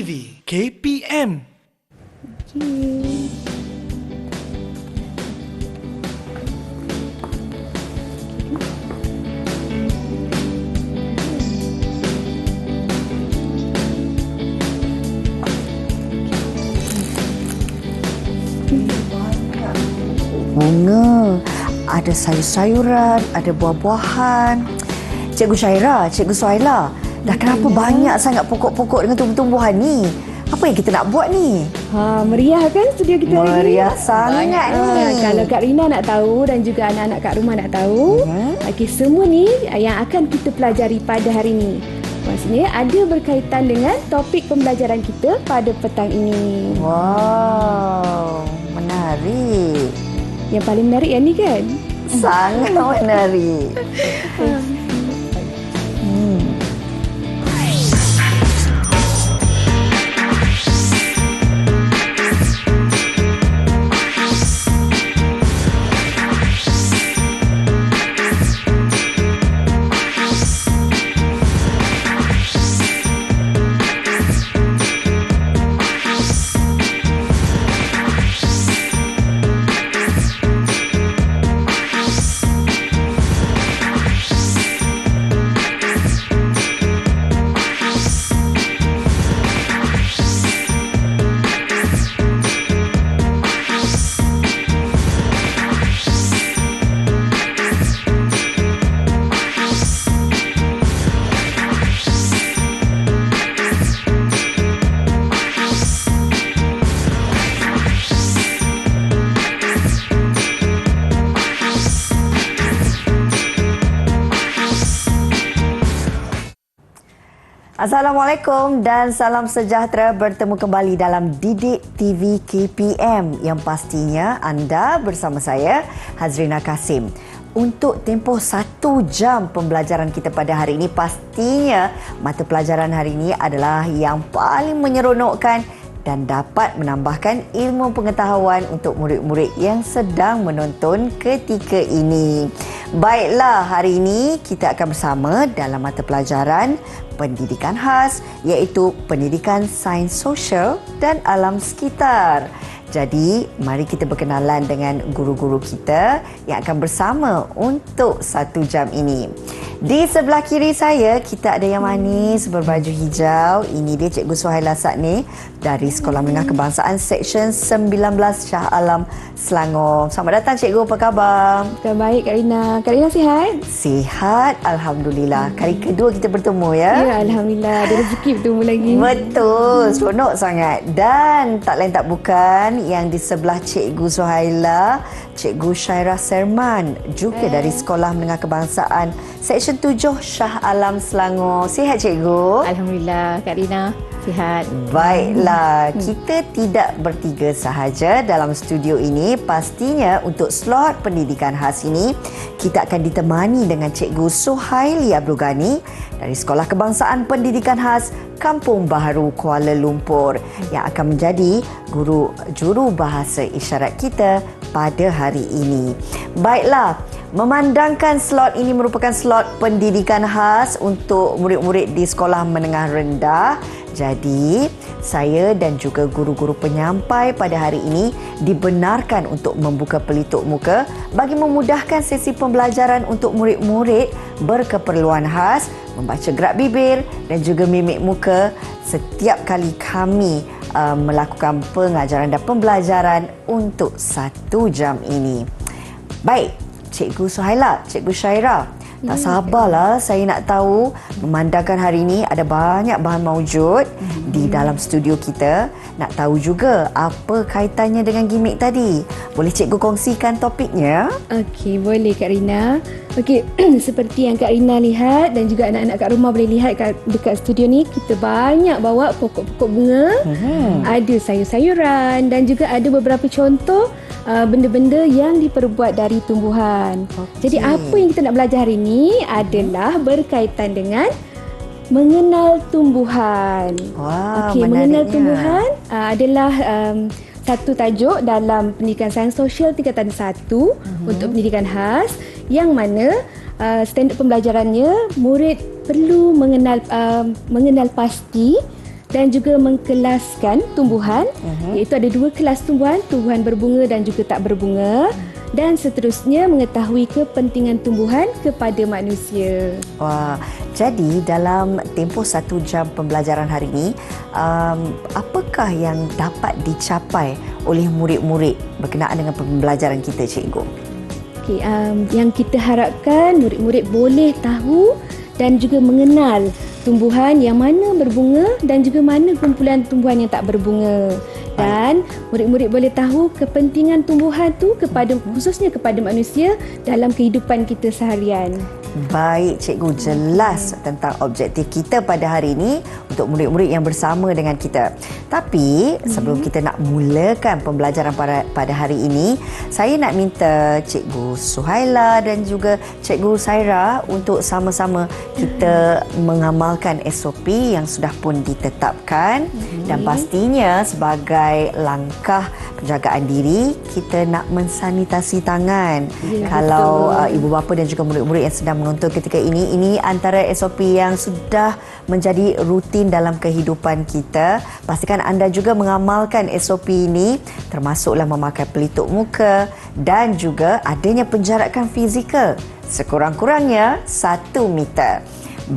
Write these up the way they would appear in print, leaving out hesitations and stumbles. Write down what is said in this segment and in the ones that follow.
TV KPM. Bunga, ada sayur-sayuran, ada buah-buahan. Cikgu Syaira, Cikgu Suhaila, dah kenapa banyak sangat pokok-pokok dengan tumbuh-tumbuhan ni? Apa yang kita nak buat ni? Meriah kan studio kita hari ni? Meriah sangat ni. Kalau Kak Rina nak tahu dan juga anak-anak kat rumah nak tahu, okey, semua ni yang akan kita pelajari pada hari ini. Maksudnya ada berkaitan dengan topik pembelajaran kita pada petang ini. Wow, menarik. Yang paling menarik yang ni kan? Sangat menarik. Assalamualaikum dan salam sejahtera, bertemu kembali dalam Didik TV KPM yang pastinya anda bersama saya Hazrina Kasim. Untuk tempoh 1 jam pembelajaran kita pada hari ini, pastinya mata pelajaran hari ini adalah yang paling menyeronokkan dan dapat menambahkan ilmu pengetahuan untuk murid-murid yang sedang menonton ketika ini. Baiklah, hari ini kita akan bersama dalam mata pelajaran pendidikan khas, iaitu pendidikan sains sosial dan alam sekitar. Jadi, mari kita berkenalan dengan guru-guru kita yang akan bersama untuk 1 jam ini. Di sebelah kiri saya, kita ada yang manis berbaju hijau. Ini dia Cikgu Suhaila Sakni dari Sekolah Menengah Kebangsaan Seksyen 19 Shah Alam, Selangor. Selamat datang Cikgu, apa khabar? Baik Kak Rina. Kak Rina sihat? Sihat, Alhamdulillah. Kali kedua kita bertemu ya? Ya, Alhamdulillah. Ada rezeki bertemu lagi. Betul, seronok sangat. Dan tak lain tak bukan, yang di sebelah Cikgu Suhaila, Cikgu Syaira Serman, juga dari Sekolah Menengah Kebangsaan Seksyen 7 Shah Alam, Selangor. Sihat Cikgu? Alhamdulillah, Kak Rina. Sihat. Baiklah, kita tidak bertiga sahaja dalam studio ini. Pastinya untuk slot pendidikan khas ini, kita akan ditemani dengan Cikgu Suhaili Abdul Ghani dari Sekolah Kebangsaan Pendidikan Khas Kampung Baharu, Kuala Lumpur, yang akan menjadi guru juru bahasa isyarat kita pada hari ini. Baiklah, memandangkan slot ini merupakan slot pendidikan khas untuk murid-murid di sekolah menengah rendah, jadi saya dan juga guru-guru penyampai pada hari ini dibenarkan untuk membuka pelitup muka bagi memudahkan sesi pembelajaran untuk murid-murid berkeperluan khas membaca gerak bibir dan juga mimik muka setiap kali kami melakukan pengajaran dan pembelajaran untuk 1 jam ini. Baik, Cikgu Suhaila, Cikgu Syaira, tak sabarlah saya nak tahu, memandangkan hari ini ada banyak bahan maujud di dalam studio kita. Nak tahu juga apa kaitannya dengan gimmick tadi. Boleh Cikgu kongsikan topiknya? Okey, boleh Kak Rina. Okey, seperti yang Kak Rina lihat dan juga anak-anak kat rumah boleh lihat dekat studio ni, kita banyak bawa pokok-pokok bunga, ada sayur-sayuran dan juga ada beberapa contoh benda-benda yang diperbuat dari tumbuhan. Jadi apa yang kita nak belajar hari ini adalah berkaitan dengan mengenal tumbuhan. Okey, mengenal tumbuhan adalah satu tajuk dalam pendidikan sains sosial tingkatan 1 untuk pendidikan khas, yang mana standard pembelajarannya murid perlu mengenal pasti dan juga mengkelaskan tumbuhan, iaitu ada 2 kelas tumbuhan, tumbuhan berbunga dan juga tak berbunga, dan seterusnya mengetahui kepentingan tumbuhan kepada manusia. Wah, jadi dalam tempoh 1 jam pembelajaran hari ini, apakah yang dapat dicapai oleh murid-murid berkenaan dengan pembelajaran kita, cikgu? Okey, yang kita harapkan murid-murid boleh tahu dan juga mengenal tumbuhan yang mana berbunga dan juga mana kumpulan tumbuhan yang tak berbunga. Dan murid-murid boleh tahu kepentingan tumbuhan tu khususnya kepada manusia dalam kehidupan kita seharian. Baik, cikgu, jelas tentang objektif kita pada hari ini untuk murid-murid yang bersama dengan kita. Tapi sebelum kita nak mulakan pembelajaran pada hari ini, saya nak minta cikgu Suhaila dan juga cikgu Saira untuk sama-sama kita mengamalkan SOP yang sudah pun ditetapkan, dan pastinya sebagai langkah penjagaan diri, kita nak mensanitasi tangan. Ya, Kalau ibu bapa dan juga murid-murid yang sedang menonton ketika ini antara SOP yang sudah menjadi rutin dalam kehidupan kita. Pastikan anda juga mengamalkan SOP ini, termasuklah memakai pelitup muka dan juga adanya penjarakan fizikal sekurang-kurangnya 1 meter.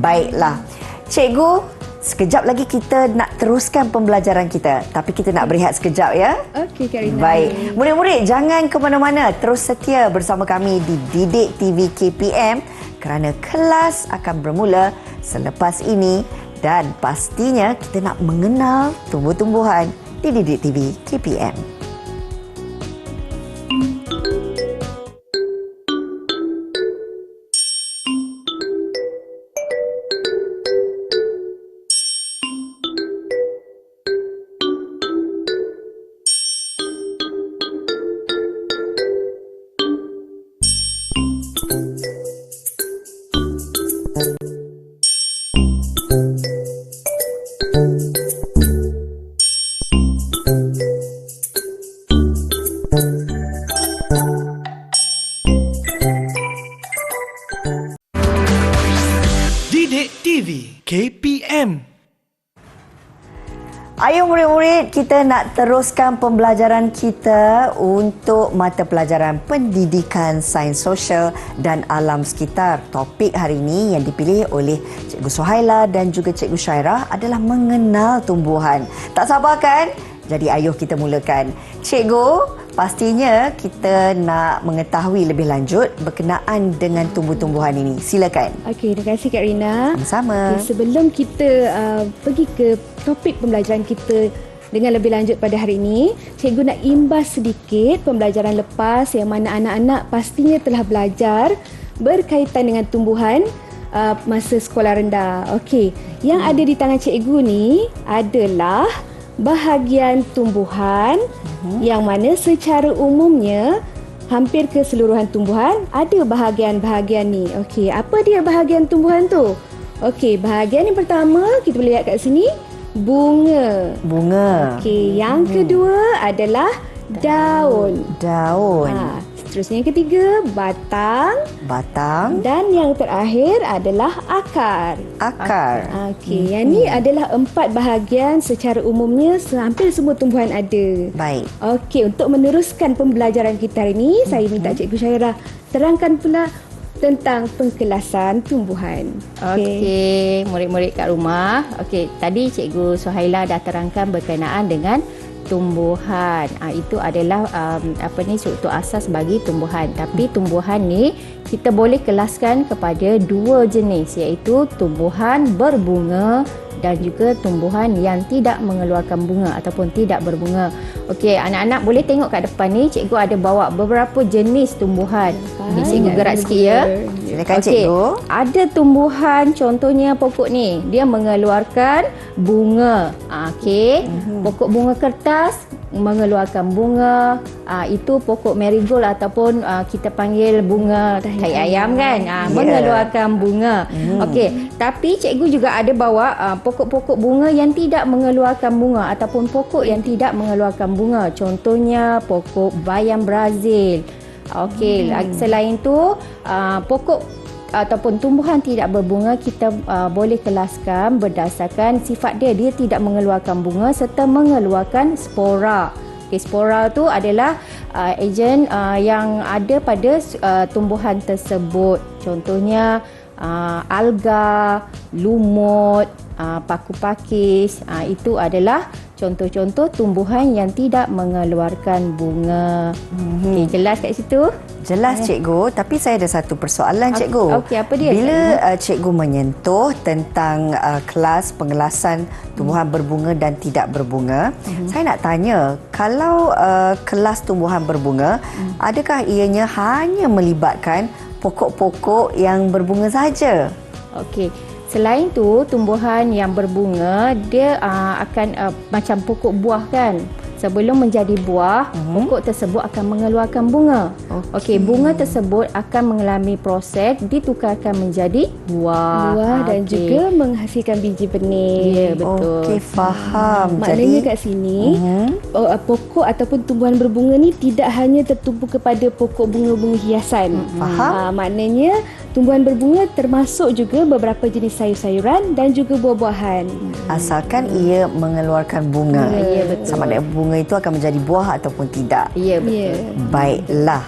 Baiklah, cikgu, sekejap lagi kita nak teruskan pembelajaran kita, tapi kita nak berehat sekejap, ya. Okey, Kak Rina. Baik, murid-murid jangan ke mana-mana, terus setia bersama kami di Didik TV KPM kerana kelas akan bermula selepas ini, dan pastinya kita nak mengenal tumbuh-tumbuhan di Didik TV KPM. Didik TV KPM. Ayo murid-murid, kita nak teruskan pembelajaran kita untuk mata pelajaran pendidikan sains sosial dan alam sekitar. Topik hari ini yang dipilih oleh Cikgu Suhaila dan juga Cikgu Syairah adalah mengenal tumbuhan. Tak sabar kan? Jadi ayuh kita mulakan. Cikgu, pastinya kita nak mengetahui lebih lanjut berkenaan dengan tumbuh-tumbuhan ini. Silakan. Okey, terima kasih Kak Rina. Sama-sama. Okay, sebelum kita pergi ke topik pembelajaran kita dengan lebih lanjut pada hari ini, cikgu nak imbas sedikit pembelajaran lepas yang mana anak-anak pastinya telah belajar berkaitan dengan tumbuhan masa sekolah rendah. Okey, yang ada di tangan cikgu ni adalah bahagian tumbuhan yang mana secara umumnya hampir keseluruhan tumbuhan ada bahagian-bahagian ni. Okey, apa dia bahagian tumbuhan tu? Okey, bahagian yang pertama kita boleh lihat kat sini, bunga. Bunga. Okey, yang kedua adalah daun. Daun. Seterusnya yang ketiga, batang. Batang. Dan yang terakhir adalah akar. Akar. Okey, yang ni adalah 4 bahagian secara umumnya hampir semua tumbuhan ada. Baik. Okey, untuk meneruskan pembelajaran kita hari ini, saya minta Cikgu Syairah terangkan pula tentang pengkelasan tumbuhan. Okey, murid-murid kat rumah. Okey, tadi Cikgu Suhaila dah terangkan berkenaan dengan tumbuhan. Itu adalah struktur asas bagi tumbuhan. Tapi tumbuhan ni kita boleh kelaskan kepada 2 jenis, iaitu tumbuhan berbunga dan juga tumbuhan yang tidak mengeluarkan bunga ataupun tidak berbunga. Okey, anak-anak boleh tengok kat depan ni, cikgu ada bawa beberapa jenis tumbuhan. Ni cikgu gerak sikit ya. Silakan Okey, cikgu. ada tumbuhan contohnya pokok ni, dia mengeluarkan bunga. Okey, pokok bunga kertas mengeluarkan bunga. Itu pokok marigold ataupun kita panggil bunga tai ayam kan. Mengeluarkan bunga. Okey, tapi cikgu juga ada bawa pokok-pokok bunga yang tidak mengeluarkan bunga ataupun pokok yang tidak mengeluarkan bunga. Contohnya pokok bayam Brazil. Okey, selain tu pokok ataupun tumbuhan tidak berbunga kita boleh kelaskan berdasarkan sifat dia. Dia tidak mengeluarkan bunga serta mengeluarkan spora. Okay, spora tu adalah ejen yang ada pada tumbuhan tersebut. Contohnya alga, lumut, paku pakis, itu adalah contoh-contoh tumbuhan yang tidak mengeluarkan bunga. Okay, jelas kat situ? Jelas cikgu, tapi saya ada satu persoalan cikgu. Okey, apa dia? Bila cikgu menyentuh tentang kelas pengelasan tumbuhan berbunga dan tidak berbunga, saya nak tanya, kalau kelas tumbuhan berbunga, adakah ianya hanya melibatkan pokok-pokok yang berbunga saja? Okey. Selain tu, tumbuhan yang berbunga dia akan macam pokok buah kan. Sebelum menjadi buah, pokok tersebut akan mengeluarkan bunga. Okey, bunga tersebut akan mengalami proses ditukarkan menjadi buah. Buah dan juga menghasilkan biji benih. Ya, betul. Okey, faham. Maknanya kat sini pokok ataupun tumbuhan berbunga ni tidak hanya tertumpu kepada pokok bunga-bunga hiasan. Faham. Maknanya tumbuhan berbunga termasuk juga beberapa jenis sayur-sayuran dan juga buah-buahan. Asalkan ia mengeluarkan bunga. Ya, betul. Sama ada bunga itu akan menjadi buah ataupun tidak. Ya, betul. Ya. Baiklah.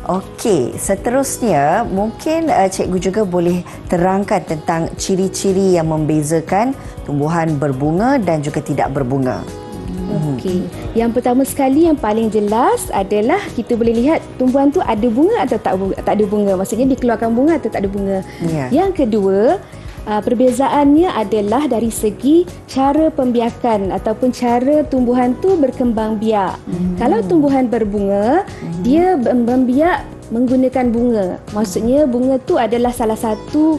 Okey, seterusnya mungkin cikgu juga boleh terangkan tentang ciri-ciri yang membezakan tumbuhan berbunga dan juga tidak berbunga. Okey. Yang pertama sekali yang paling jelas adalah kita boleh lihat tumbuhan tu ada bunga atau tak ada bunga. Maksudnya dikeluarkan bunga atau tak ada bunga. Ya. Yang kedua, perbezaannya adalah dari segi cara pembiakan ataupun cara tumbuhan tu berkembang biak. Kalau tumbuhan berbunga, dia membiak menggunakan bunga. Maksudnya bunga tu adalah salah satu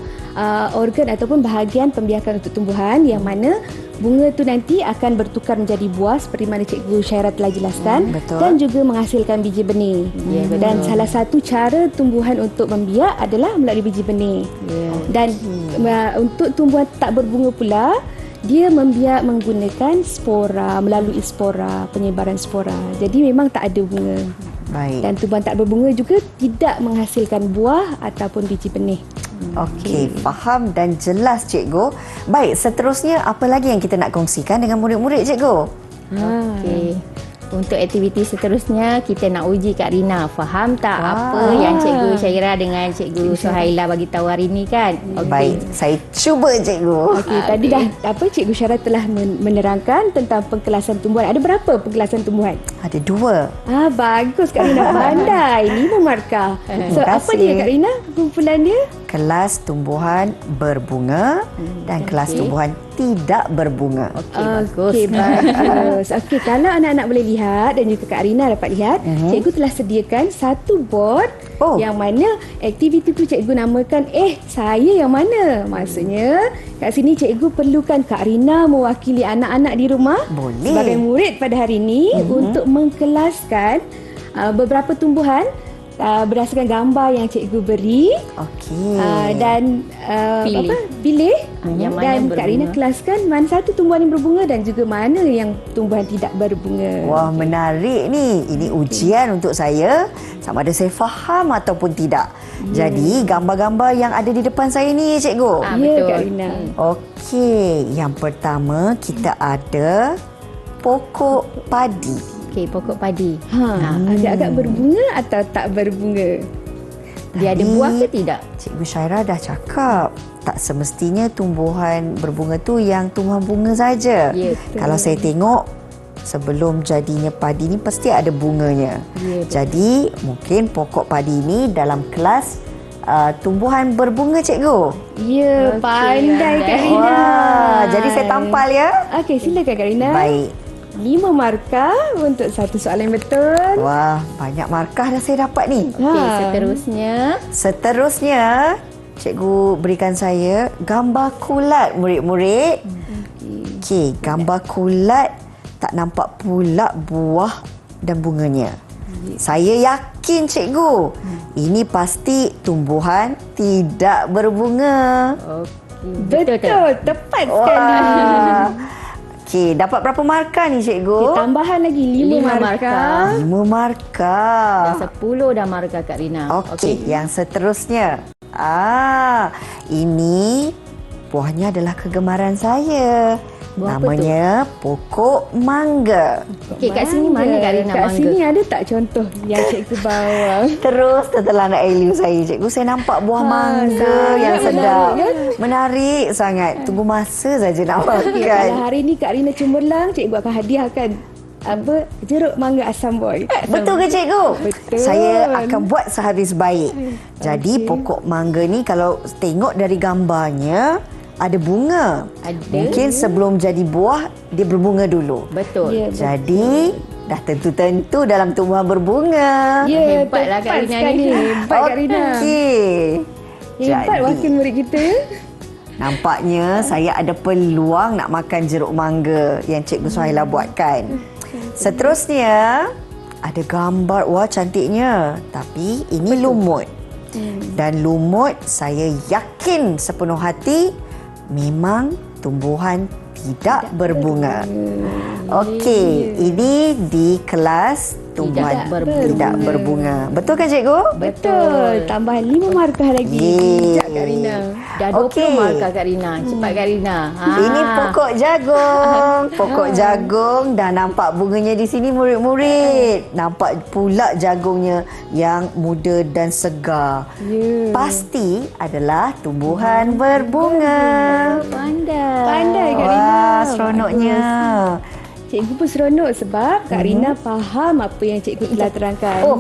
organ ataupun bahagian pembiakan untuk tumbuhan yang mana bunga tu nanti akan bertukar menjadi buah seperti mana Cikgu Syairah telah jelaskan betul. dan juga menghasilkan biji benih. Ya, betul. Dan salah satu cara tumbuhan untuk membiak adalah melalui biji benih. Ya. Dan untuk tumbuhan tak berbunga pula, dia membiak menggunakan spora, melalui spora, penyebaran spora. Jadi memang tak ada bunga. Baik. Dan tumbuhan tak berbunga juga tidak menghasilkan buah ataupun biji benih. Okey, faham dan jelas cikgu. Baik, seterusnya apa lagi yang kita nak kongsikan dengan murid-murid cikgu? Okey. Untuk aktiviti seterusnya, kita nak uji Kak Rina. Faham tak apa yang Cikgu Syairah dengan Cikgu Suhaila bagi tahu hari ni kan? Baik, saya cuba cikgu. Okey, tadi dah Cikgu Syairah telah menerangkan tentang pengkelasan tumbuhan. Ada berapa pengkelasan tumbuhan? Ada 2. Bagus Kak Rina, pandai. 5 markah. So, Terima apa kasih. dia Kak Rina? Kumpulan dia? Kelas tumbuhan berbunga dan kelas tumbuhan tidak berbunga. Okey, bagus. Okey, bagus. Okey, kalau anak-anak boleh lihat dan juga Kak Rina dapat lihat, cikgu telah sediakan satu board yang mana aktiviti tu cikgu namakan saya yang mana. Maksudnya kat sini cikgu perlukan Kak Rina mewakili anak-anak di rumah Boleh. sebagai murid pada hari ini untuk mengkelaskan beberapa tumbuhan berdasarkan gambar yang cikgu beri. Okey. Dan Pilih. pilih yang mana dan Kak berbunga. Rina kelaskan mana satu tumbuhan yang berbunga dan juga mana yang tumbuhan tidak berbunga. Wah, menarik ni. Ini ujian untuk saya sama ada saya faham ataupun tidak. Jadi, gambar-gambar yang ada di depan saya ni cikgu. Ya, betul. Kak Rina. Okey, yang pertama kita ada pokok padi. Okey, pokok padi. Agak-agak berbunga atau tak berbunga? Dia ada Tadi buah ke tidak? Cikgu Syairah dah cakap tak semestinya tumbuhan berbunga tu yang tumbuhan bunga saja. Ya, Kalau saya tengok sebelum jadinya padi ni pasti ada bunganya. Ya, betul. Jadi mungkin pokok padi ni dalam kelas tumbuhan berbunga cikgu. Ya, Okey, pandai Kak pandai. Rina. Wah, jadi saya tampal ya. Okey, silakan Kak Rina. Baik. 5 markah untuk satu soalan yang betul. Wah, banyak markah dah saya dapat ni. Okey, seterusnya. Seterusnya, cikgu berikan saya gambar kulat murid-murid. Okey, gambar kulat tak nampak pula buah dan bunganya. Saya yakin cikgu, ini pasti tumbuhan tidak berbunga. Okey, Betul, tepat sekali. Wah. Okey, dapat berapa markah ni cikgu? Tambahan lagi 5 5 markah. 5 markah. Dah 10 dah markah Kak Rina. Okey, yang seterusnya. Ini buahnya adalah kegemaran saya. Buah apa Namanya pokok mangga. Okey, kat sini mana Kak Rina Kat mangga? sini ada tak contoh yang cikgu bawa? Terus tertelan nak Eliu saya. Cikgu, saya nampak buah mangga yang sedap. Menarik sangat. Tunggu masa saja nak Okey, kalau makan. hari ni Kak Rina cemerlang, cikgu akan hadiahkan jeruk mangga asam boy. Betul ke cikgu? Betul. Saya akan buat sehabis baik. Jadi pokok mangga ni kalau tengok dari gambarnya ada bunga. Ada. Mungkin sebelum jadi buah dia berbunga dulu. Betul. Ya, Jadi dah tentu-tentu dalam tumbuhan berbunga. Ya, Hebatlah Kak tepat Rina sekali. ni. Hebat Kak Rina. Okey. Hebat wakil murid kita. Nampaknya saya ada peluang nak makan jeruk mangga yang Cikgu Suhaila buatkan. Seterusnya ada gambar, wah cantiknya. Tapi ini lumut. Dan lumut saya yakin sepenuh hati memang tumbuhan tidak berbunga. Okey, ini di kelas tumbuhan tidak berbunga. Betul kan cikgu? Betul. Tambahan 5 markah lagi. Yeay. Sekejap Kak Rina. Dah 20 Okey. markah Kak Rina. Cepat Kak Rina. Ini pokok jagung. Pokok jagung dah nampak bunganya di sini murid-murid. Nampak pula jagungnya yang muda dan segar. Ya. Pasti adalah tumbuhan berbunga. Pandai. Pandai Kak Rina. Wah, seronoknya. Cikgu pun seronok sebab Kak Rina faham apa yang cikgu telah terangkan. Oh,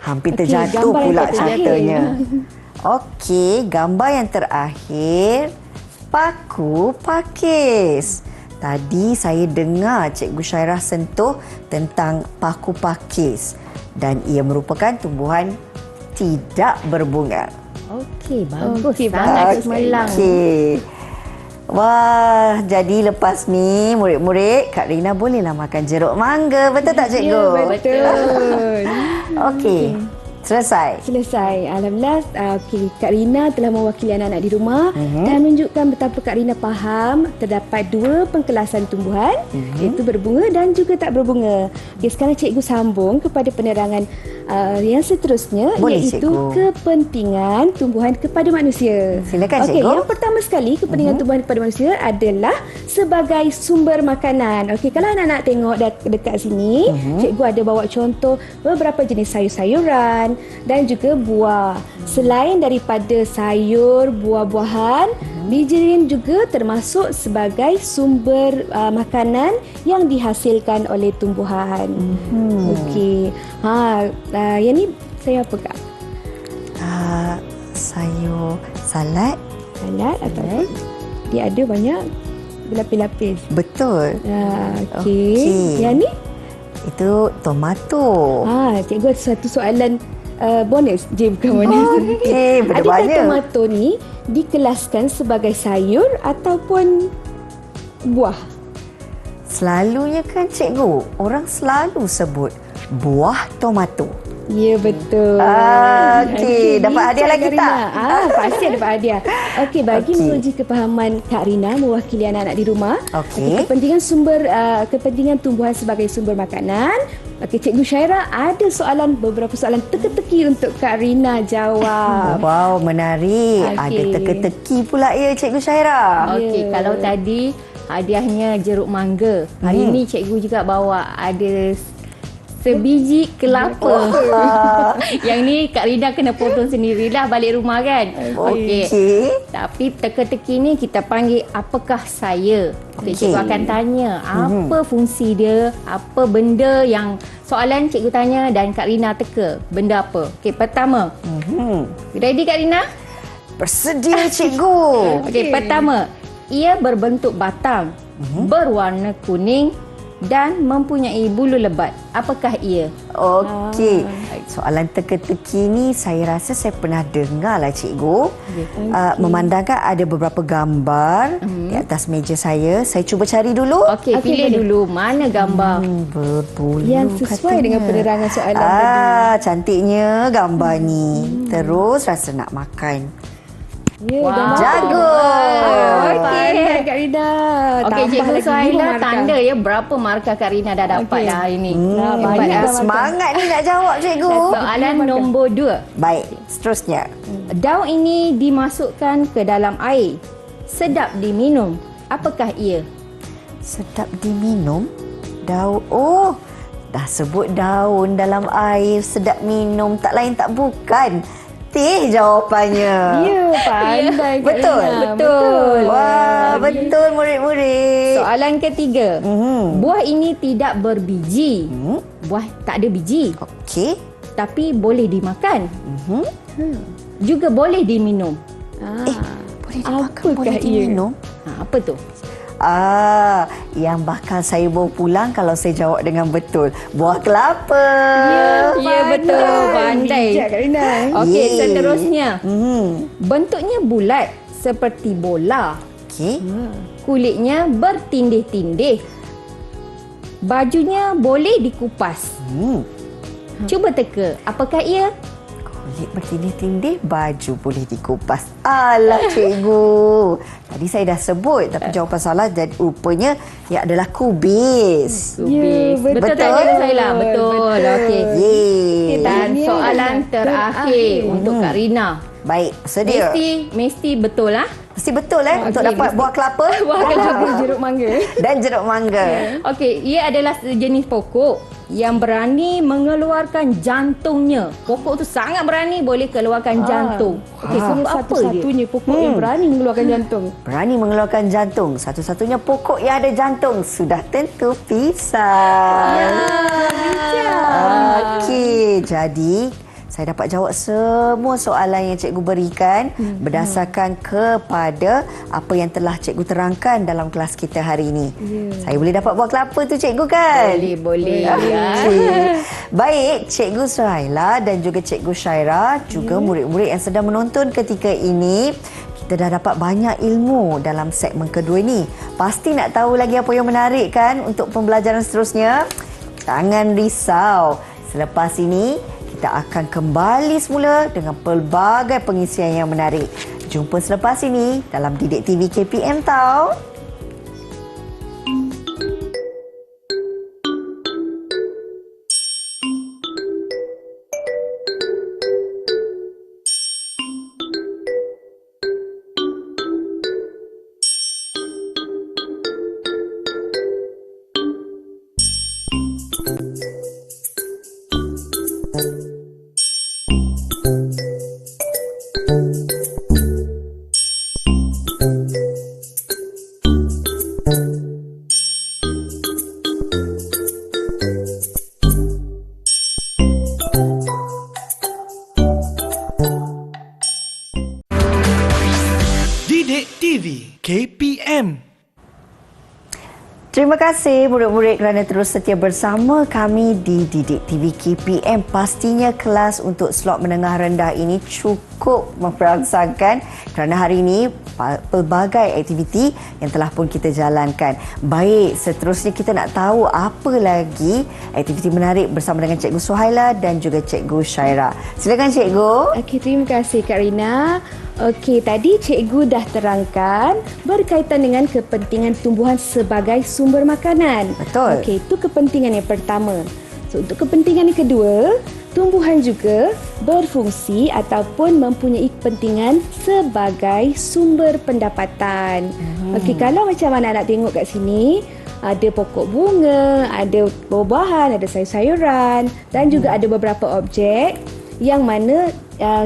hampir Okey, terjatuh gambar yang pula terakhir. ceritanya. Okey, gambar yang terakhir, paku pakis. Tadi saya dengar Cikgu Syairah sentuh tentang paku pakis dan ia merupakan tumbuhan tidak berbunga. Okey, bagus Okey, sangat cemerlang. Okey. Wah, jadi lepas ni murid-murid Kak Rina bolehlah makan jeruk mangga. Betul tak cikgu? Ya, betul. Okey. Selesai. Selesai. Alhamdulillah, okay, Kak Rina telah mewakili anak-anak di rumah dan menunjukkan betapa Kak Rina faham terdapat 2 pengkelasan tumbuhan, iaitu berbunga dan juga tak berbunga. Okay, sekarang cikgu sambung kepada penerangan yang seterusnya, Boleh, iaitu cikgu. kepentingan tumbuhan kepada manusia. Silakan, Okey, cikgu. yang pertama sekali kepentingan tumbuhan kepada manusia adalah sebagai sumber makanan. Okey, kalau anak-anak tengok dekat sini, cikgu ada bawa contoh beberapa jenis sayur-sayuran dan juga buah. Selain daripada sayur, buah-buahan, bijirin juga termasuk sebagai sumber makanan yang dihasilkan oleh tumbuhan. Okey. Yang ni saya apa Kak? Sayur salad. Salad atau dia ada banyak berlapis-lapis. Betul. Okey. Okey. Yang ni? Itu tomato. Cikgu ada satu soalan bonus. Bukan bonus. Okey, benda Adakah banyak. tomato ni dikelaskan sebagai sayur ataupun buah? Selalunya kan cikgu, orang selalu sebut buah tomato. Ya, betul. Okey, dapat hadiah lagi Kak tak? Rina. Pasti dapat hadiah. Okey, bagi Okey. menguji kepahaman Kak Rina mewakili anak-anak di rumah. Okey. Kepentingan tumbuhan sebagai sumber makanan. Okey, Cikgu Syairah ada beberapa soalan teka-teki untuk Kak Rina jawab. Wow, menarik. Okey. Ada teka-teki pula ya Cikgu Syairah. Okey, kalau tadi hadiahnya jeruk mangga. Hari ni cikgu juga bawa ada sebiji kelapa. Yang ni Kak Rina kena potong sendirilah balik rumah kan. Okey. Tapi teka-teki ni kita panggil apakah saya. Okey, cikgu akan tanya apa fungsi dia, apa benda yang soalan cikgu tanya dan Kak Rina teka. Benda apa? Okey, pertama. Ready Kak Rina? Bersedia cikgu. Okey, pertama, ia berbentuk batang, berwarna kuning dan mempunyai bulu lebat. Apakah ia? Okey. Soalan teka-teki ni saya rasa saya pernah dengar lah cikgu. Memandangkan ada beberapa gambar di atas meja saya. Saya cuba cari dulu. Okey, pilih dulu mana gambar. Berbulu Yang sesuai dengan penerangan soalan tadi. Cantiknya gambar ni. Terus rasa nak makan. Ya, Wow. Jago. Okey, Kak Rina. Okey, Tambah Cikgu lagi Suhaila 5 markah. tanda ya berapa markah Kak Rina dah dapat Okey. dah hari ni. banyak ya. dah. Semangat ni nak jawab cikgu. Soalan nombor 2. Baik, seterusnya. Daun ini dimasukkan ke dalam air. Sedap diminum. Apakah ia? Sedap diminum. Daun. Oh, dah sebut daun dalam air, sedap minum. Tak lain tak bukan. Teh jawapannya. Ya, pandai Kak Betul? Rina. Betul. Wah, betul murid-murid. Soalan ketiga. Mhm. Buah ini tidak berbiji. Buah tak ada biji. Okey. Tapi boleh dimakan. Mhm. Juga boleh diminum. Boleh dimakan, Apakah boleh ia? diminum. Apa tu? Yang bakal saya bawa pulang kalau saya jawab dengan betul. Buah kelapa. Ya, betul. Pandai. Bijak Kak Rina. Okey, Yeay. seterusnya. Mhm. Bentuknya bulat seperti bola. Okey. Kulitnya bertindih-tindih. Bajunya boleh dikupas. Cuba teka, apakah ia? Kulit bertindih-tindih, baju boleh dikupas. Alah cikgu. Tadi saya dah sebut tapi jawapan salah dan rupanya ia adalah kubis. Kubis. betul. Betul tak Cikgu Suhaila? Betul. Okey. Yeay. Dan Ini soalan adalah terakhir untuk Kak Rina. Baik, sedia. Mesti betul lah. Mesti betul untuk Okey, dapat mesti. buah kelapa Buah kelapa. Jeruk mangga. dan jeruk mangga. Okey, ia adalah sejenis pokok yang berani mengeluarkan jantungnya. Pokok tu sangat berani boleh keluarkan jantung. Okey, sebab apa dia? Satu-satunya pokok yang berani mengeluarkan jantung. Berani mengeluarkan jantung. Satu-satunya pokok yang ada jantung. Sudah tentu pisang. Okey, jadi saya dapat jawab semua soalan yang cikgu berikan berdasarkan kepada apa yang telah cikgu terangkan dalam kelas kita hari ini. Saya boleh dapat buah kelapa tu cikgu kan? Boleh. Okey. Baik, Cikgu Suhaila dan juga Cikgu Syaira, juga murid-murid yang sedang menonton ketika ini, kita dah dapat banyak ilmu dalam segmen kedua ini. Pasti nak tahu lagi apa yang menarik kan untuk pembelajaran seterusnya? Jangan risau. Selepas ini, kita akan kembali semula dengan pelbagai pengisian yang menarik. Jumpa selepas ini dalam Didik TV KPM tau. Didik TV KPM. Terima kasih murid-murid kerana terus setia bersama kami di Didik TV KPM. Pastinya kelas untuk slot menengah rendah ini cukup memperangsangkan kerana hari ini pelbagai aktiviti yang telah pun kita jalankan. Baik, seterusnya kita nak tahu apa lagi aktiviti menarik bersama dengan Cikgu Suhaila dan juga Cikgu Syaira. Silakan Cikgu. Okey, terima kasih Kak Rina. Okey, tadi cikgu dah terangkan berkaitan dengan kepentingan tumbuhan sebagai sumber makanan. Betul. Okey, itu kepentingan yang pertama. So, untuk kepentingan yang kedua, tumbuhan juga berfungsi ataupun mempunyai kepentingan sebagai sumber pendapatan. Okey, kalau macam anak-anak tengok kat sini, ada pokok bunga, ada buah-buahan, ada sayur-sayuran dan juga ada beberapa objek yang mana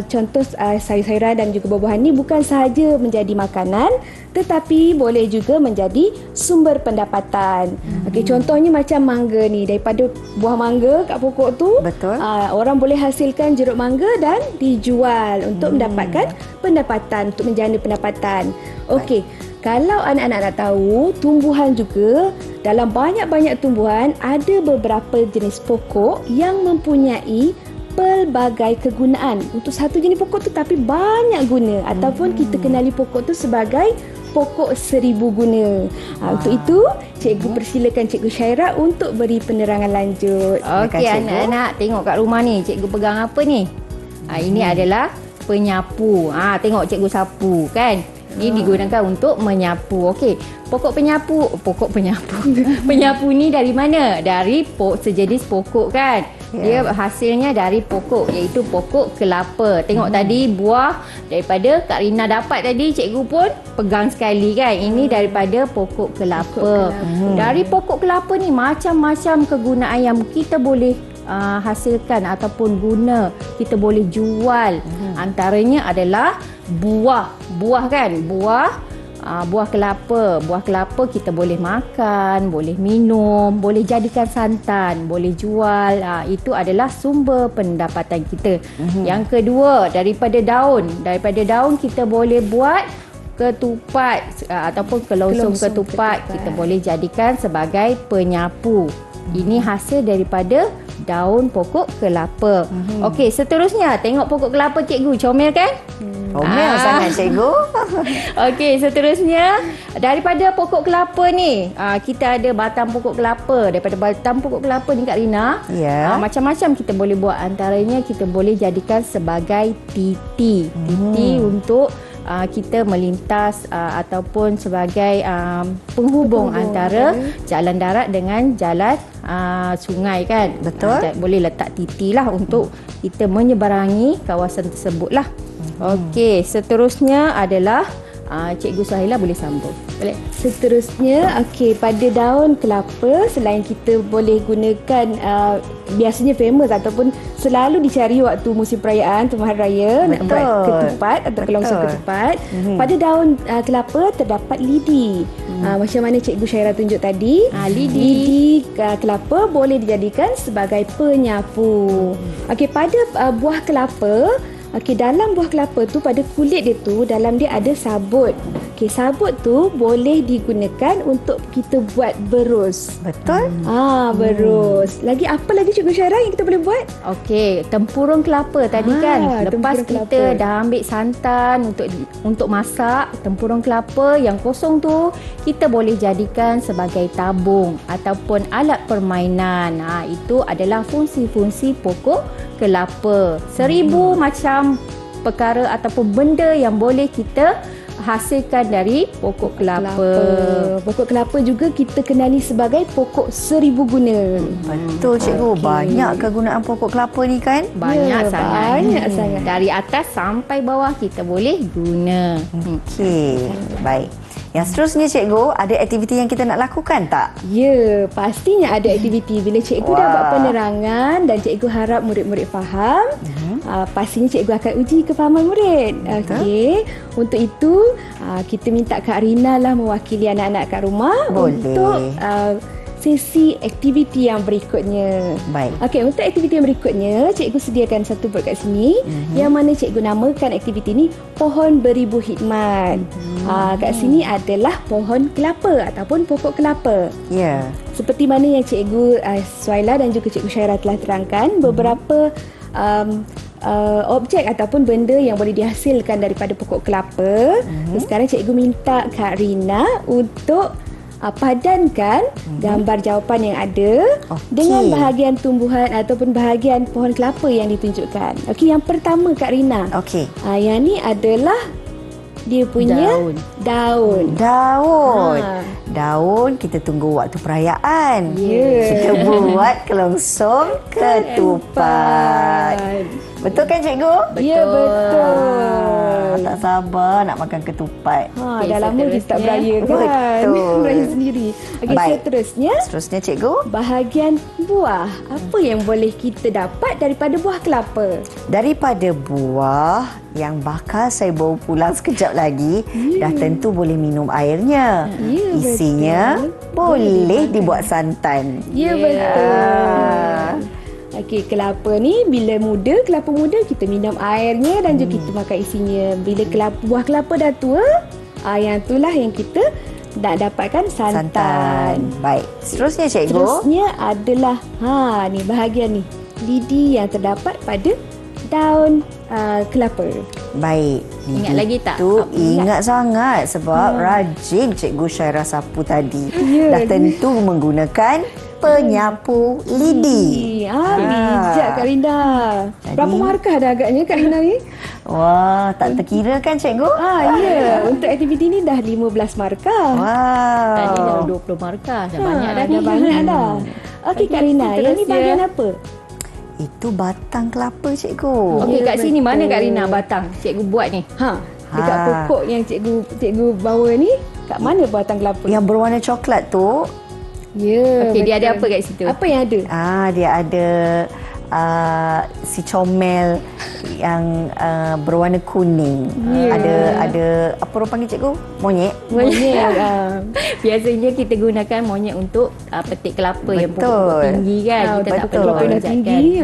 contoh sayur-sayuran dan juga buah-buahan ni bukan sahaja menjadi makanan tetapi boleh juga menjadi sumber pendapatan. Okey, contohnya macam mangga ni, daripada buah mangga kat pokok tu, Betul. orang boleh hasilkan jeruk mangga dan dijual untuk mendapatkan pendapatan, untuk menjana pendapatan. Okey, kalau anak-anak nak tahu, tumbuhan juga, dalam banyak-banyak tumbuhan ada beberapa jenis pokok yang mempunyai pelbagai kegunaan untuk satu jenis pokok tu, tapi banyak guna ataupun kita kenali pokok tu sebagai pokok 1000 guna. Untuk itu, cikgu persilakan Cikgu Syaira untuk beri penerangan lanjut. Okey, Cikgu. anak-anak tengok kat rumah ni, cikgu pegang apa ni? Ini adalah penyapu. Tengok cikgu sapu kan. Ini digunakan untuk menyapu. Okey, pokok penyapu. Penyapu ni dari mana? Dari sejenis pokok kan. Dia hasilnya dari pokok, iaitu pokok kelapa. Tengok tadi buah daripada Kak Rina dapat tadi, cikgu pun pegang sekali kan. Ini daripada pokok kelapa. Dari pokok kelapa ni macam-macam kegunaan yang kita boleh hasilkan ataupun guna, kita boleh jual. Antaranya adalah buah kan, buah kelapa. Buah kelapa kita boleh makan, boleh minum, boleh jadikan santan, boleh jual. Itu adalah sumber pendapatan kita. Yang kedua, daripada daun kita boleh buat ketupat ataupun kelongsong ketupat. Kita boleh jadikan sebagai penyapu. Ini hasil daripada daun pokok kelapa. Okey, seterusnya tengok pokok kelapa cikgu, comel kan? Comel sangat cikgu. Okey, seterusnya daripada pokok kelapa ni, kita ada batang pokok kelapa. Daripada batang pokok kelapa ni Kak Rina, macam-macam kita boleh buat. Antaranya kita boleh jadikan sebagai titi. Titi untuk kita melintas ataupun sebagai penghubung antara jalan darat dengan jalan sungai kan. Betul. Boleh letak titi lah untuk kita menyeberangi kawasan tersebut lah. Okey, seterusnya adalah Cikgu Suhaila boleh sambung. Boleh. Seterusnya, pada daun kelapa, selain kita boleh gunakan biasanya famous ataupun selalu dicari waktu musim perayaan Tumahan Raya, nak buat ketupat atau kelongsong ketupat. Pada daun kelapa terdapat lidi. Macam mana Cikgu Syaira tunjuk tadi, lidi kelapa boleh dijadikan sebagai penyapu. Pada buah kelapa, dalam buah kelapa tu, pada kulit dia tu, dalam dia ada sabut. Sabut tu boleh digunakan untuk kita buat berus. Betul? Berus. Lagi apa lagi Cikgu Syaira yang kita boleh buat? Okey, tempurung kelapa tadi kan. Lepas kita dah ambil santan untuk masak, tempurung kelapa yang kosong tu kita boleh jadikan sebagai tabung ataupun alat permainan. Itu adalah fungsi-fungsi pokok kelapa. 1000 macam perkara ataupun benda yang boleh kita hasilkan dari pokok kelapa. Pokok kelapa juga kita kenali sebagai pokok 1000 guna. Betul cikgu, banyak kegunaan pokok kelapa ni kan? Banyak sangat. Banyak sangat. Dari atas sampai bawah kita boleh guna. Okey, baik. Yang seterusnya cikgu, ada aktiviti yang kita nak lakukan tak? Ya, pastinya ada aktiviti. Bila cikgu dah buat penerangan dan cikgu harap murid-murid faham, pastinya cikgu akan uji kefahaman murid. Okey. Untuk itu, kita minta Kak Rina lah mewakili anak-anak kat rumah. Boleh. Untuk sesi aktiviti yang berikutnya. Baik. Okey, untuk aktiviti yang berikutnya, cikgu sediakan satu board kat sini yang mana cikgu namakan aktiviti ni Pohon Beribu Hikmat. Kat sini adalah pohon kelapa ataupun pokok kelapa. Ya. Seperti mana yang cikgu Suhaila dan juga cikgu Syaira telah terangkan, beberapa objek ataupun benda yang boleh dihasilkan daripada pokok kelapa. Sekarang cikgu minta Kak Rina untuk padankan gambar jawapan yang ada dengan bahagian tumbuhan ataupun bahagian pohon kelapa yang ditunjukkan. Okey, yang pertama Kak Rina. Okey. Yang ni adalah dia punya daun. Daun kita tunggu waktu perayaan. Ya. Kita buat kelongsong ketupat. Betul kan cikgu? Ya, betul. Tak sabar nak makan ketupat. Dah lama kita tak beraya kan? Betul. Beraya sendiri. Okey, seterusnya cikgu, bahagian buah. Apa yang boleh kita dapat daripada buah kelapa? daripada buah yang bakal saya bawa pulang sekejap lagi, dah tentu boleh minum airnya. Isinya boleh dibuat santan. Ya, betul. Okey, kelapa ni bila muda, kelapa muda kita minum airnya dan juga kita makan isinya. Bila buah kelapa dah tua, yang itulah yang kita nak dapatkan santan. Baik. Seterusnya cikgu. Seterusnya adalah ni bahagian ni, lidi yang terdapat pada daun kelapa. Baik. Ingat lagi tak? Ingat sangat sebab rajin cikgu Syaira sapu tadi. Ya. Dah tentu menggunakan penyapu lidi. Bijak Kak Rina. Berapa markah dah agaknya Kak Rina ni? Wah, tak terkira kan cikgu? Ya. Untuk aktiviti ni dah 15 markah. Wow. Tadi dah 20 markah. Dah banyak dah ni. Dah banyak dah. Okey Kak Rina, yang ni bahagian apa? Itu batang kelapa cikgu. Okey, kat sini betul. mana Kak Rina batang cikgu buat ni? Dekat pokok yang cikgu bawa ni, kat mana batang kelapa? Yang berwarna coklat tu, Ya. Okey, dia betul. ada apa kat situ? Apa yang ada? dia ada si comel yang berwarna kuning. Ada apa orang panggil cikgu? Monyet. Monyet. Biasanya kita gunakan monyet untuk petik kelapa yang Betul. pokok tinggi kan. Kita tak betul. perlu Kelapa dah panjatkan. tinggi.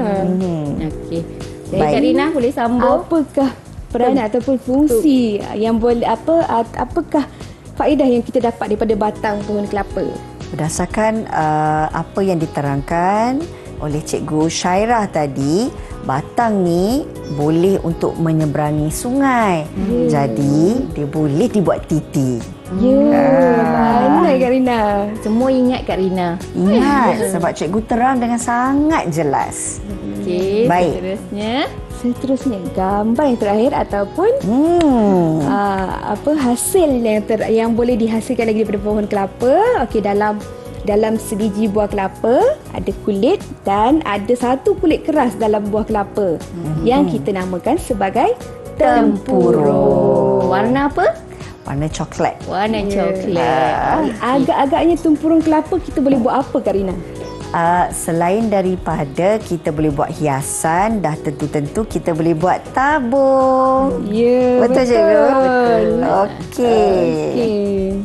Okey. Jadi Baik. Kak Rina boleh sambung. Apakah peranan ataupun fungsi yang boleh apakah faedah yang kita dapat daripada batang pohon kelapa? Berdasarkan apa yang diterangkan oleh Cikgu Syairah tadi, batang ni boleh untuk menyeberangi sungai. Jadi, dia boleh dibuat titi. Pandai Kak Rina. Semua ingat Kak Rina. Ingat, sebab cikgu terang dengan sangat jelas. Okey, Baik. Seterusnya, gambar yang terakhir ataupun hasil yang boleh dihasilkan lagi daripada pohon kelapa. Okey, dalam sebiji buah kelapa ada kulit dan ada satu kulit keras dalam buah kelapa yang kita namakan sebagai tempurung. Warna apa? Warna coklat. Warna coklat. Agak-agaknya tempurung kelapa kita boleh buat apa Kak Rina? Selain daripada kita boleh buat hiasan, dah tentu-tentu kita boleh buat tabung. Ya, Betul cikgu? betul. Okey.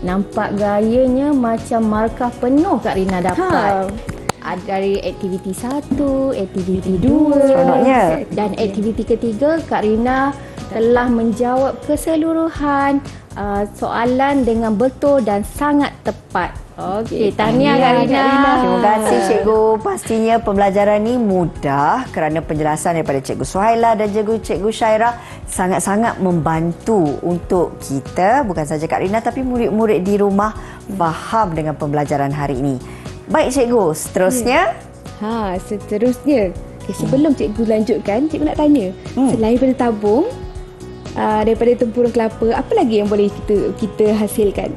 Nampak gayanya macam markah penuh Kak Rina dapat. Dari aktiviti 1, aktiviti 2 Seronoknya. dan aktiviti ketiga Kak Rina telah menjawab keseluruhan soalan dengan betul dan sangat tepat. Okey, tahniah Kak Rina. Terima kasih cikgu. Pastinya pembelajaran ni mudah kerana penjelasan daripada Cikgu Suhaila dan Cikgu Syairah sangat-sangat membantu untuk kita, bukan saja Kak Rina tapi murid-murid di rumah faham dengan pembelajaran hari ini. Baik cikgu, seterusnya. Seterusnya. Okay, sebelum cikgu lanjutkan, cikgu nak tanya. Selain daripada tabung, daripada tempurung kelapa, apa lagi yang boleh kita hasilkan?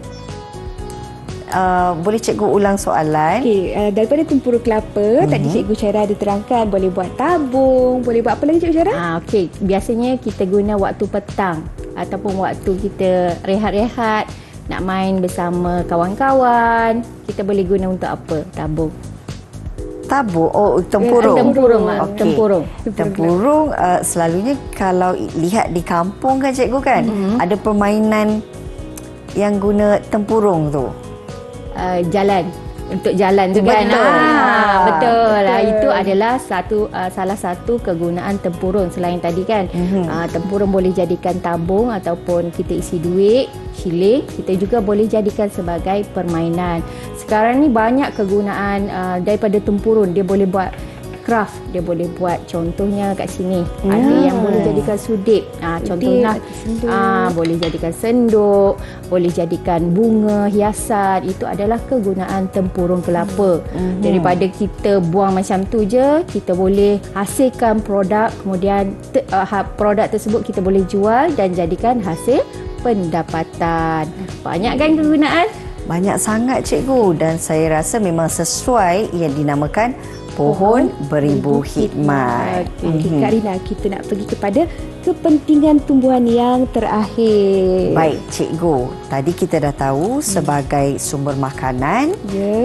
Boleh cikgu ulang soalan? Okey, daripada tempurung kelapa, tadi cikgu Syairah ada terangkan boleh buat tabung, boleh buat apa lagi cikgu Syairah? Okey, biasanya kita guna waktu petang ataupun waktu kita rehat-rehat, nak main bersama kawan-kawan, kita boleh guna untuk apa? Tabung. Tabung? Oh, tempurung. Okey. Tempurung selalunya kalau lihat di kampung kan cikgu kan, ada permainan yang guna tempurung tu. Jalan. Untuk jalan tu kan. Betul. Itu adalah salah satu kegunaan tempurung. Selain tadi kan, tempurung boleh jadikan tabung ataupun kita isi duit, shilling. Kita juga boleh jadikan sebagai permainan. Sekarang ni banyak kegunaan daripada tempurung. Dia boleh buat craft, dia boleh buat contohnya kat sini. Ada yang boleh jadikan sudip. Contohnya boleh jadikan senduk, boleh jadikan bunga, hiasan. Itu adalah kegunaan tempurung kelapa. Daripada kita buang macam tu je, kita boleh hasilkan produk, kemudian produk tersebut kita boleh jual dan jadikan hasil pendapatan. Banyak kan kegunaan? Banyak sangat cikgu, dan saya rasa memang sesuai yang dinamakan pohon beribu hikmat. Okey, Kak Rina, kita nak pergi kepada kepentingan tumbuhan yang terakhir. Baik cikgu, tadi kita dah tahu sebagai sumber makanan,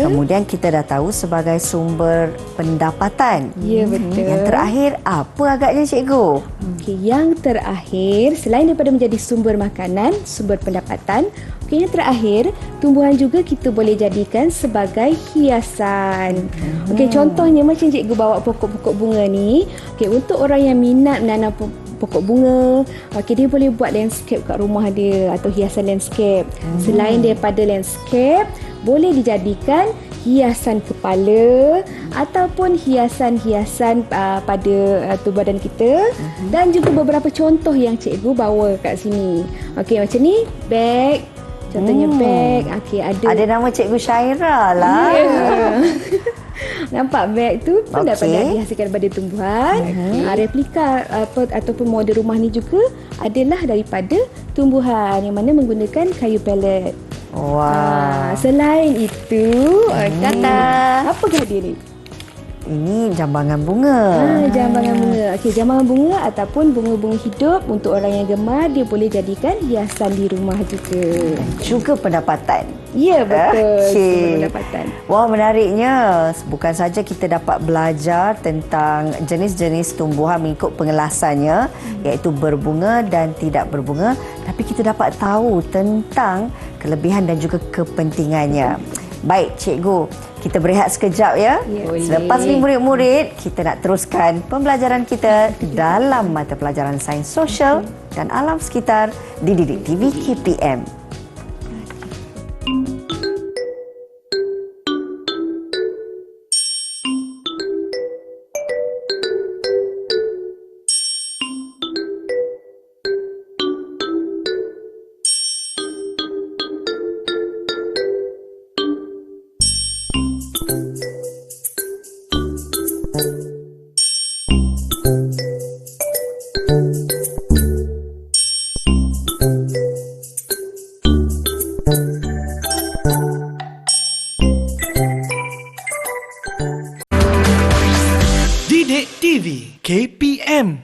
kemudian kita dah tahu sebagai sumber pendapatan. Ya, betul. Yang terakhir apa agaknya cikgu? Okey, yang terakhir selain daripada menjadi sumber makanan, sumber pendapatan, okey, yang terakhir tumbuhan juga kita boleh jadikan sebagai hiasan. Okey, contohnya macam cikgu bawa pokok-pokok bunga ni. Okey, untuk orang yang minat menanam pokok bunga, okey, dia boleh buat landscape kat rumah dia atau hiasan landscape. Selain daripada landscape, boleh dijadikan hiasan kepala ataupun hiasan-hiasan pada tubuh badan kita, dan juga beberapa contoh yang cikgu bawa kat sini. Okey, macam ni beg Contohnya beg. Okey, Ada nama Cikgu Syaira lah. Nampak beg tu pun Okey. dapat dihasilkan daripada tumbuhan. Replika ataupun model rumah ni juga adalah daripada tumbuhan yang mana menggunakan kayu pellet. Wah. Selain itu, kata apakah dia ni? Ini jambangan bunga. Jambangan bunga. Okey, jambangan bunga ataupun bunga-bunga hidup untuk orang yang gemar, dia boleh jadikan hiasan di rumah juga. Juga pendapatan. Ya, betul. Okey. Sumber pendapatan. Wah, menariknya. Bukan saja kita dapat belajar tentang jenis-jenis tumbuhan mengikut pengelasannya, iaitu berbunga dan tidak berbunga, tapi kita dapat tahu tentang kelebihan dan juga kepentingannya. Baik, Cikgu. Kita berehat sekejap ya. Boleh. Selepas ni murid-murid, kita nak teruskan pembelajaran kita dalam mata pelajaran sains sosial dan alam sekitar di Didik TV KPM. Didik TV KPM.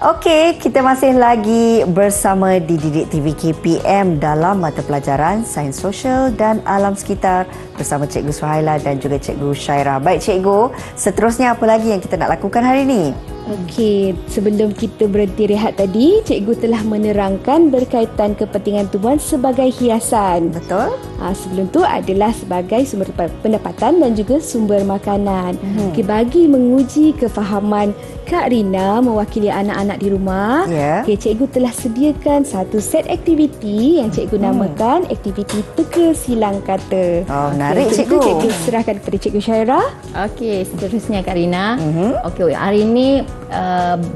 Okey, kita masih lagi bersama di Didik TV KPM dalam mata pelajaran Sains Sosial dan Alam Sekitar bersama Cikgu Suhaila dan juga Cikgu Syaira. Baik, Cikgu, seterusnya apa lagi yang kita nak lakukan hari ini? Okey, sebelum kita berhenti rehat tadi, cikgu telah menerangkan berkaitan kepentingan tumbuhan sebagai hiasan. Betul? Sebelum tu adalah sebagai sumber pendapatan dan juga sumber makanan. Okey, bagi menguji kefahaman Kak Rina mewakili anak-anak di rumah, Ya. okey, cikgu telah sediakan satu set aktiviti yang cikgu namakan aktiviti teka silang kata. Oh, menarik, Okey, cikgu. Cikgu serahkan kepada Cikgu Syaira. Okey, seterusnya Kak Rina. Okey, hari ni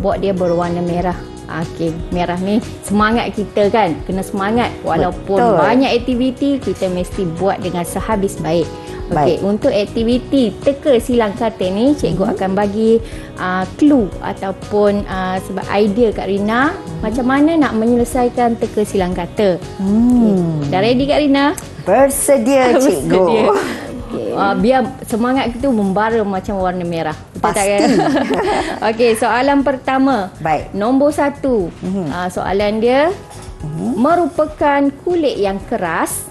bot dia berwarna merah. Okey, merah ni semangat kita kan. Kena semangat walaupun Betul. banyak aktiviti kita mesti buat dengan sehabis baik. Okey, Baik. untuk aktiviti teka silang kata ni cikgu akan bagi clue ataupun sebab idea Kak Rina macam mana nak menyelesaikan teka silang kata. Dah ready Kak Rina? Bersedia, Cikgu. Bersedia. Biar semangat kita membara macam warna merah. Betul tak kan? Okey, soalan pertama. Baik. Nombor 1. Soalan dia merupakan kulit yang keras.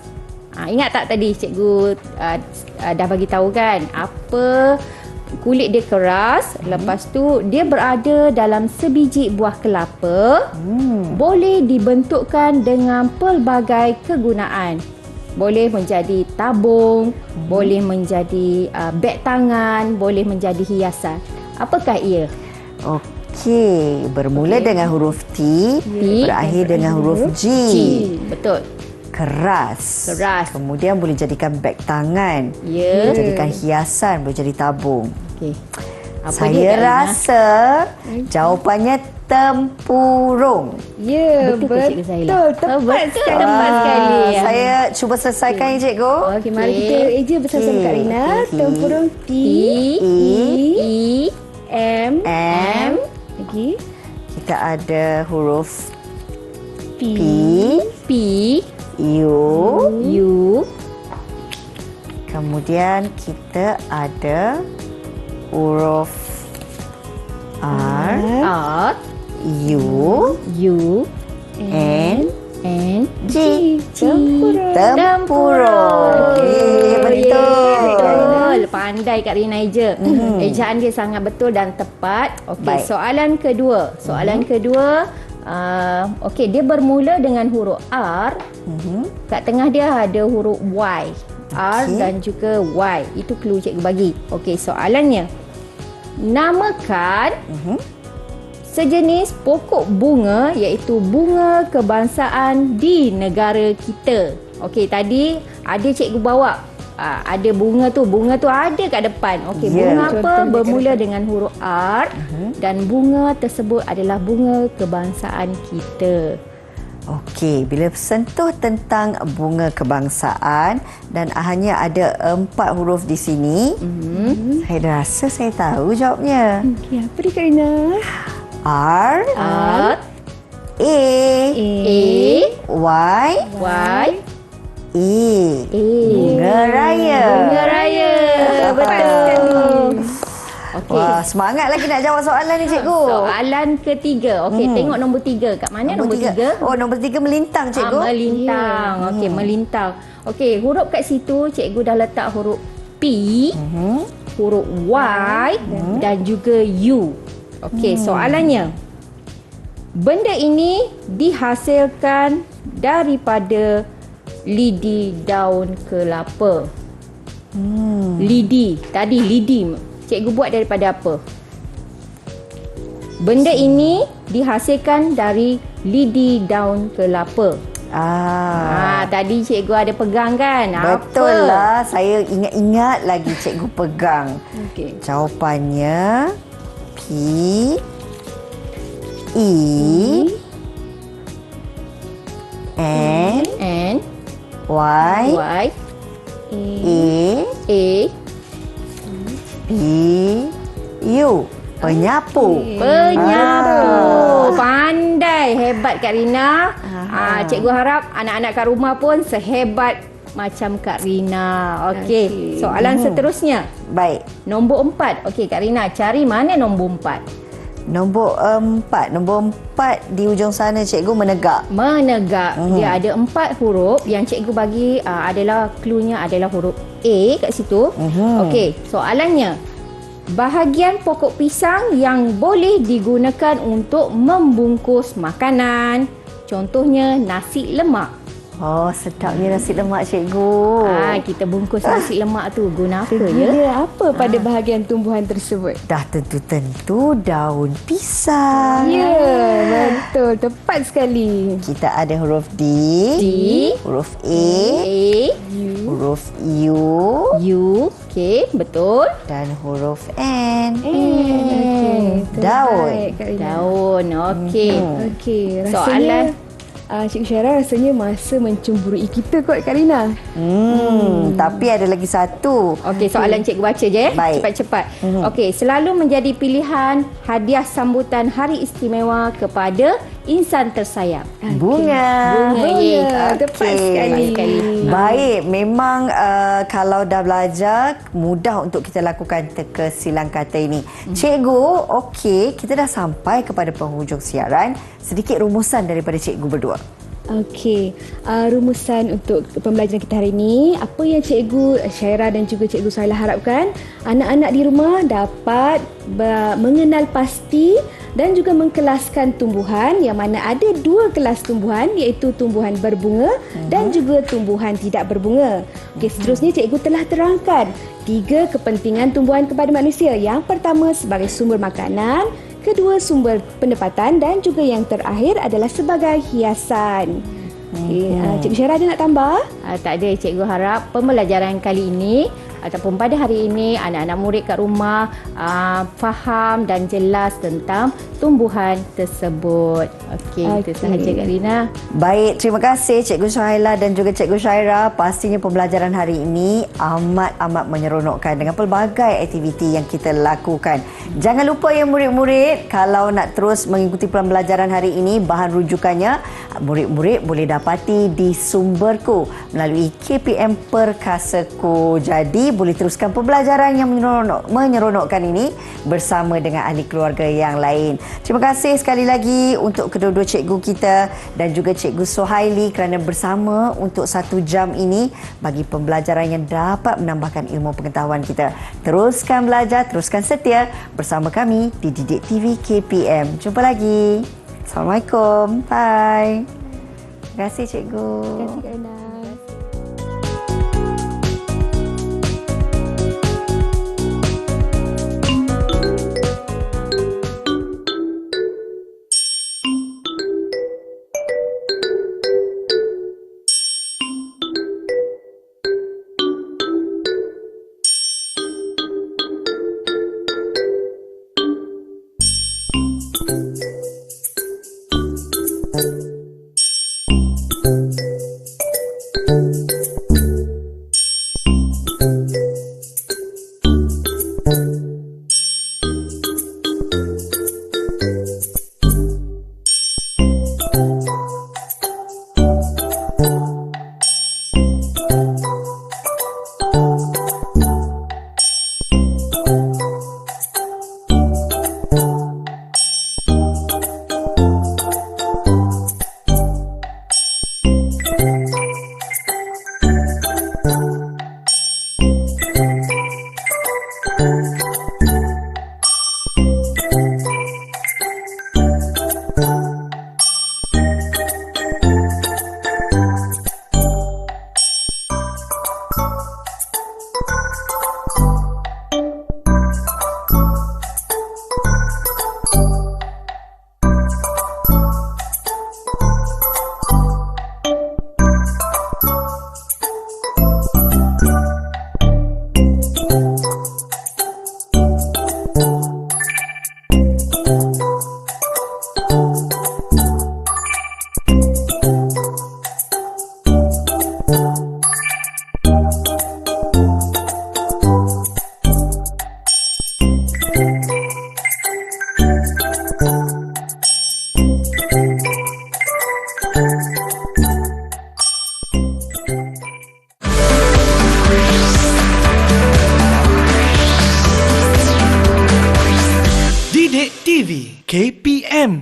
Ingat tak tadi cikgu dah bagi tahu kan apa kulit dia keras, lepas tu dia berada dalam sebiji buah kelapa, boleh dibentukkan dengan pelbagai kegunaan. Boleh menjadi tabung, boleh menjadi beg tangan, boleh menjadi hiasan. Apakah ia? Okey, bermula dengan huruf T, berakhir dengan huruf G. Betul. Keras. Keras. Kemudian boleh jadikan beg tangan. Ya. Boleh jadikan hiasan, boleh jadi tabung. Okey. Apa Saya dia, Kak Rina? rasa jawapannya tempurung. Ya, Betul ke, Cikgu Zahila? Tepat Betul, sekali. tepat sekali. Ya. Saya cuba selesaikan ya, Cikgu. Okey, mari kita eja bersama-sama Kak Rina. Okey. Tempurung T, E, M, M. lagi Kita ada huruf P, P, U, U. U, Kemudian kita ada huruf R, R, U, U, N, N, G. Tempurung. Tempurung. Okey, betul. Betul. Pandai Kak Rina eja. Ejaan dia sangat betul dan tepat. Okey, Baik. soalan kedua. Soalan kedua, okey, dia bermula dengan huruf R. Kat tengah dia ada huruf Y. R Okey. dan juga Y. Itu clue cikgu bagi. Okey, soalannya. Namakan sejenis pokok bunga iaitu bunga kebangsaan di negara kita. Okey, tadi ada cikgu bawa ada bunga tu ada kat depan. Okey, Ya. bunga apa Contohnya bermula dengan huruf R dan bunga tersebut adalah bunga kebangsaan kita. Okey, bila sentuh tentang bunga kebangsaan dan hanya ada 4 huruf di sini, saya rasa saya tahu jawabnya. Okey, apa dia Kak Rina? R, A, A, Y, Y, E. Bunga raya. Bunga raya. Betul. Okey. Wah, semangat lagi nak jawab soalan ni, cikgu. Soalan ketiga. Okey, tengok nombor 3. Kat mana nombor 3? Oh, nombor 3 melintang, cikgu. Melintang. Okey, melintang. Okey, huruf kat situ cikgu dah letak huruf P, huruf Y dan juga U. Okey, soalannya. Benda ini dihasilkan daripada lidi daun kelapa. Lidi. Tadi lidi. Cikgu buat daripada apa? Benda ini dihasilkan dari lidi daun kelapa. Tadi cikgu ada pegang kan? Betul apa? lah. Saya ingat-ingat lagi cikgu pegang. Okey. Jawapannya P, E, N, N, Y, Y, A, A, P, U. Penyapu. penyapu. Pandai. Hebat Kak Rina. Cikgu harap anak-anak kat rumah pun sehebat macam Kak Rina. Okey. Soalan seterusnya. Baik. Nombor 4. Okey Kak Rina, cari mana nombor 4? Nombor 4. Nombor 4 di ujung sana cikgu menegak. Menegak. Dia ada 4 huruf. Yang cikgu bagi adalah cluenya adalah huruf A kat situ. Okey, soalannya. Bahagian pokok pisang yang boleh digunakan untuk membungkus makanan. Contohnya nasi lemak. Oh, sedapnya nasi lemak, cikgu. Kita bungkus nasi lemak tu guna apa ya? Dia apa pada bahagian tumbuhan tersebut? Dah tentu-tentu daun pisang. Ya, betul. Tepat sekali. Kita ada huruf D, huruf A, huruf U, Okey, betul. dan huruf N. Okey. Daun. Terbaik, Kak Rina. Daun. Okey. Okey, Soalan. rasanya Cikgu Syara rasanya masa mencemburui kita kot Kak Rina. Tapi ada lagi satu. Okey, soalan cikgu baca je. Baik. Cepat-cepat. Okey, selalu menjadi pilihan hadiah sambutan hari istimewa kepada insan tersayang. Bunga. Bunga. Tepat sekali. Baik, memang kalau dah belajar, mudah untuk kita lakukan teka silang kata ini. Cikgu, okey, kita dah sampai kepada penghujung siaran. Sedikit rumusan daripada cikgu berdua. Okey, rumusan untuk pembelajaran kita hari ini, apa yang Cikgu Syaira dan juga Cikgu Suhailah harapkan, anak-anak di rumah dapat mengenal pasti dan juga mengkelaskan tumbuhan, yang mana ada 2 kelas tumbuhan, iaitu tumbuhan berbunga dan juga tumbuhan tidak berbunga. Okey, seterusnya Cikgu telah terangkan 3 kepentingan tumbuhan kepada manusia. Yang pertama sebagai sumber makanan, kedua sumber pendapatan dan juga yang terakhir adalah sebagai hiasan. Cikgu Syara ada nak tambah? Tak ada. Cikgu harap pembelajaran kali ini ataupun pada hari ini anak-anak murid kat rumah faham dan jelas tentang tumbuhan tersebut. Okey, itu sahaja Kak Rina. Baik, terima kasih Cikgu Suhailah dan juga Cikgu Syaira. Pastinya pembelajaran hari ini amat-amat menyeronokkan dengan pelbagai aktiviti yang kita lakukan. Jangan lupa ya murid-murid, kalau nak terus mengikuti pembelajaran hari ini, bahan rujukannya murid-murid boleh dapati di sumberku melalui KPM Perkasaku. Jadi boleh teruskan pembelajaran yang menyeronokkan ini bersama dengan ahli keluarga yang lain. Terima kasih sekali lagi untuk kedua-dua cikgu kita dan juga Cikgu Suhaili kerana bersama untuk 1 jam ini bagi pembelajaran yang dapat menambahkan ilmu pengetahuan kita. Teruskan belajar, teruskan setia bersama kami di Didik TV KPM. Jumpa lagi. Assalamualaikum. Bye. Terima kasih cikgu. Terima kasih Kak Rina. Didik TV KPM